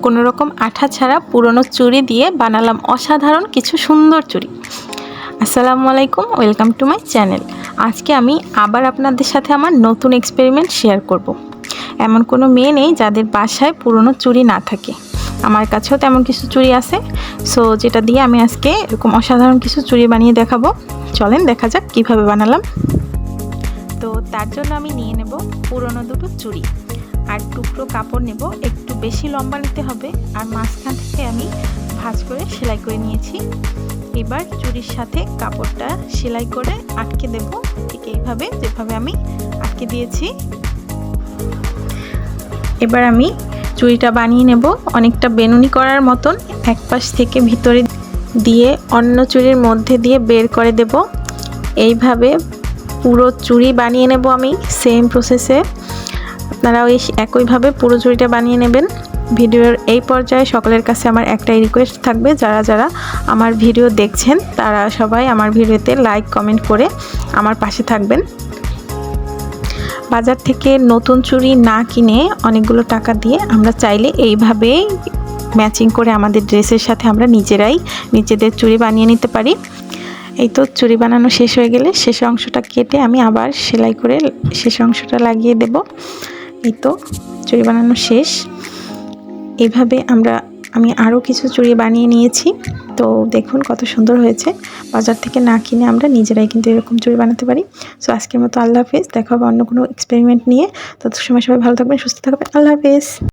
কোনো রকম আঠা ছাড়া পুরনো চুড়ি দিয়ে বানালাম অসাধারণ কিছু সুন্দর চুড়ি। আসসালামু আলাইকুম, ওয়েলকাম টু মাই চ্যানেল। আজকে আমি আবার আপনাদের সাথে আমার নতুন এক্সপেরিমেন্ট শেয়ার করব। এমন কোনো মেয়ে নেই যাদের বাসায় পুরনো চুড়ি না থাকে। আমার কাছেও তেমন কিছু চুড়ি আছে, সো যেটা দিয়ে আমি আজকে এরকম অসাধারণ কিছু চুড়ি বানিয়ে দেখাবো। চলেন দেখা যাক কিভাবে বানালাম। তো তার জন্য আমি নিয়ে নেব পুরনো দুটো চুড়ি আর টুকরো কাপড় নেব, একটু বেশি লম্বা নিতে হবে, আর মাঝখান থেকে আমি ভাঁজ করে সেলাই করে নিয়েছি। এবার চুড়ির সাথে কাপড়টা সেলাই করে আটকে দেব, ঠিক এইভাবে যেভাবে আমি আটকে দিয়েছি। এবার আমি চুড়িটা বানিয়ে নেব অনেকটা বেনুনি করার মতন। এক পাশ থেকে ভিতরে দিয়ে অন্য চুড়ির মধ্যে দিয়ে বের করে দেব। এইভাবে পুরো চুড়ি বানিয়ে নেব আমি সেম প্রসেসে। আপনারা ওই একইভাবে পুরো চুড়িটা বানিয়ে নেবেন। ভিডিওর এই পর্যায়ে সকলের কাছে আমার একটাই রিকোয়েস্ট থাকবে, যারা যারা আমার ভিডিও দেখছেন তারা সবাই আমার ভিডিওতে লাইক কমেন্ট করে আমার পাশে থাকবেন। বাজার থেকে নতুন চুড়ি না কিনে অনেকগুলো টাকা দিয়ে আমরা চাইলে এইভাবে ম্যাচিং করে আমাদের ড্রেসের সাথে আমরা নিজেরাই নিজেদের চুড়ি বানিয়ে নিতে পারি। এই তো চুড়ি বানানো শেষ হয়ে গেলে শেষ অংশটা কেটে আমি আবার সেলাই করে শেষ অংশটা লাগিয়ে দেব। এই তো চুড়ি বানানো শেষ। এইভাবে আমি আরও কিছু চুড়ি বানিয়ে নিয়েছি। তো দেখুন কত সুন্দর হয়েছে। বাজার থেকে না কিনে আমরা নিজেরাই কিন্তু এরকম চুড়ি বানাতে পারি। সো আজকের মতো আল্লাহ হাফেজ, দেখা হবে অন্য কোনো এক্সপেরিমেন্ট নিয়ে। তত সময় সবাই ভালো থাকবেন, সুস্থ থাকবেন। আল্লাহ হাফেজ।